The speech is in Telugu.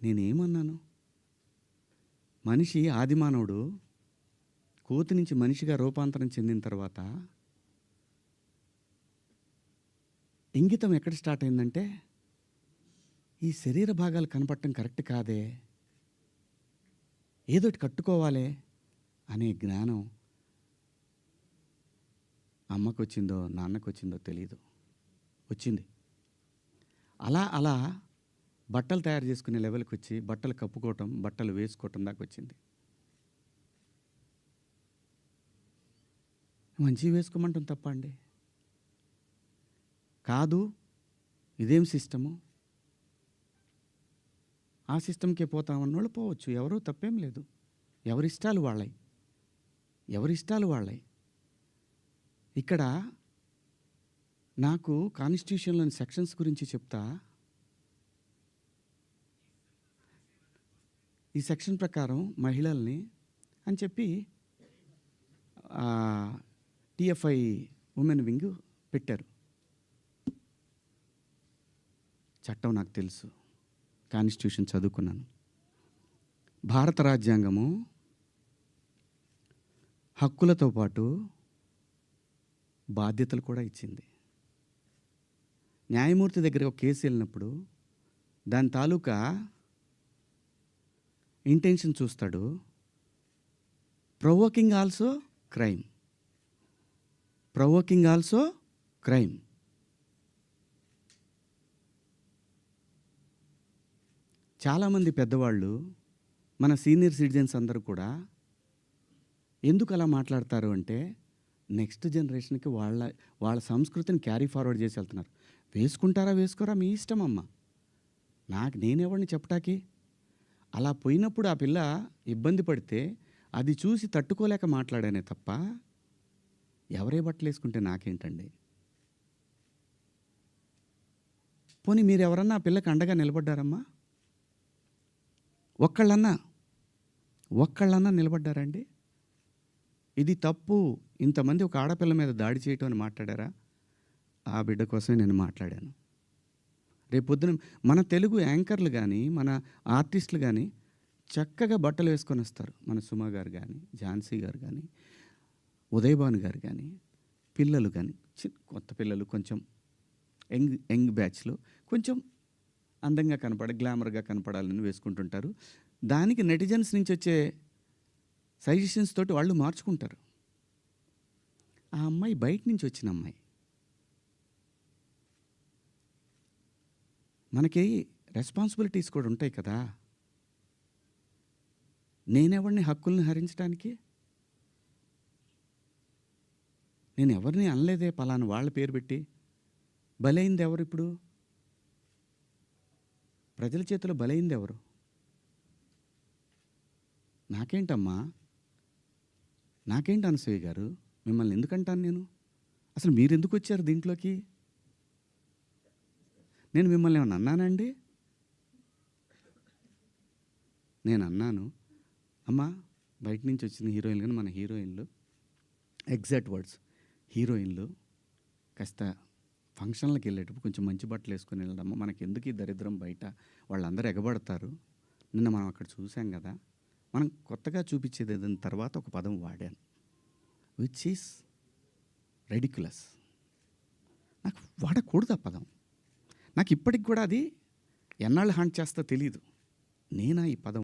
నేనేమన్నాను? మనిషి ఆదిమానవుడు కోతి నుంచి మనిషిగా రూపాంతరం చెందిన తర్వాత ఇంగితం ఎక్కడ స్టార్ట్ అయిందంటే, ఈ శరీర భాగాలు కనపడటం కరెక్ట్ కాదే, ఏదోటి కట్టుకోవాలే అనే జ్ఞానం అమ్మకు వచ్చిందో నాన్నకు వచ్చిందో తెలీదు, వచ్చింది. అలా అలా బట్టలు తయారు చేసుకునే లెవెల్కి వచ్చి బట్టలు కప్పుకోవటం, బట్టలు వేసుకోవటం దాకా వచ్చింది. మంచివి వేసుకోమంటాం తప్ప అండి? కాదు, ఇదేం సిస్టము, ఆ సిస్టమ్కే పోతామన్నోళ్ళు పోవచ్చు, ఎవరూ తప్పేం లేదు. ఎవరిష్టాలు వాళ్ళయి, ఎవరిష్టాలు వాళ్ళయి. ఇక్కడ నాకు కాన్స్టిట్యూషన్లోని సెక్షన్స్ గురించి చెప్తా. ఈ సెక్షన్ ప్రకారం మహిళల్ని అని చెప్పి టిఎఫ్ఐ ఉమెన్ వింగ్ పెట్టారు. చట్టం నాకు తెలుసు, కాన్స్టిట్యూషన్ చదువుకున్నాను. భారత రాజ్యాంగము హక్కులతో పాటు బాధ్యతలు కూడా ఇచ్చింది. న్యాయమూర్తి దగ్గర ఒక కేసు వెళ్ళినప్పుడు దాని తాలూకా ఇంటెన్షన్ చూస్తాడు. Provoking also crime, provoking also crime. చాలామంది పెద్దవాళ్ళు, మన సీనియర్ సిటిజన్స్ అందరూ కూడా ఎందుకు అలా మాట్లాడతారు అంటే, నెక్స్ట్ జనరేషన్కి వాళ్ళ సంస్కృతిని క్యారీ ఫార్వర్డ్ చేసి వెళ్తున్నారు. వేసుకుంటారా వేసుకోరా మీ ఇష్టం అమ్మ, నేనెవరిని చెప్పటానికి. అలా పోయినప్పుడు ఆ పిల్ల ఇబ్బంది పడితే అది చూసి తట్టుకోలేక మాట్లాడానే తప్ప, ఎవరే బట్టలు వేసుకుంటే నాకేంటండి? పోనీ మీరు ఎవరన్నా ఆ పిల్లకి అండగా నిలబడ్డారమ్మా? ఒక్కళ్ళన్నా నిలబడ్డారండి? ఇది తప్పు, ఇంతమంది ఒక ఆడపిల్ల మీద దాడి చేయటం అని మాట్లాడారా? ఆ బిడ్డ కోసమే నేను మాట్లాడాను. రేపొద్దున మన తెలుగు యాంకర్లు కానీ, మన ఆర్టిస్టులు కానీ చక్కగా బట్టలు వేసుకొని వస్తారు. మన సుమ గారు కానీ, ఝాన్సీ గారు కానీ, ఉదయభాను గారు కానీ, పిల్లలు కానీ, కొత్త పిల్లలు కొంచెం యంగ్ బ్యాచ్లో కొంచెం అందంగా గ్లామర్గా కనపడాలని వేసుకుంటుంటారు. దానికి నెటిజన్స్ నుంచి వచ్చే సజెషన్స్ తోటి వాళ్ళు మార్చుకుంటారు. ఆ అమ్మాయి బయట నుంచి వచ్చిన అమ్మాయి. మనకి రెస్పాన్సిబిలిటీస్ కూడా ఉంటాయి కదా. నేనెవరిని హక్కుల్ని హరించడానికి? నేను ఎవరిని అనలేదే పలానా వాళ్ళ పేరు పెట్టి. బలైంది ఎవరు? ఇప్పుడు ప్రజల చేతిలో బలైంది ఎవరు? నాకేంటమ్మా, నాకేంటి అనసూయ గారు, మిమ్మల్ని ఎందుకంటాను నేను? అసలు మీరు ఎందుకు వచ్చారు దీంట్లోకి? నేను మిమ్మల్ని ఏమన్నా అన్నానండి? నేను అన్నాను, అమ్మా బయట నుంచి వచ్చిన హీరోయిన్లు కానీ మన హీరోయిన్లు, ఎగ్జాక్ట్ వర్డ్స్, హీరోయిన్లు కాస్త ఫంక్షన్లకు వెళ్ళేటప్పుడు కొంచెం మంచి బట్టలు వేసుకొని వెళ్ళడమ్మా, మనకి ఎందుకు ఈ దరిద్రం బయట, వాళ్ళందరూ ఎగబడతారు. నిన్న మనం అక్కడ చూసాం కదా, మనం కొత్తగా చూపించేది ఏదైనా తర్వాత ఒక పదం వాడాను, విచ్ ఈస్ రెడిక్యులస్. నాకు వాడకూడదు ఆ పదం. నాకు ఇప్పటికి కూడా అది ఎన్నాళ్ళు హాంట్ చేస్తా తెలీదు. నేనా ఈ పదం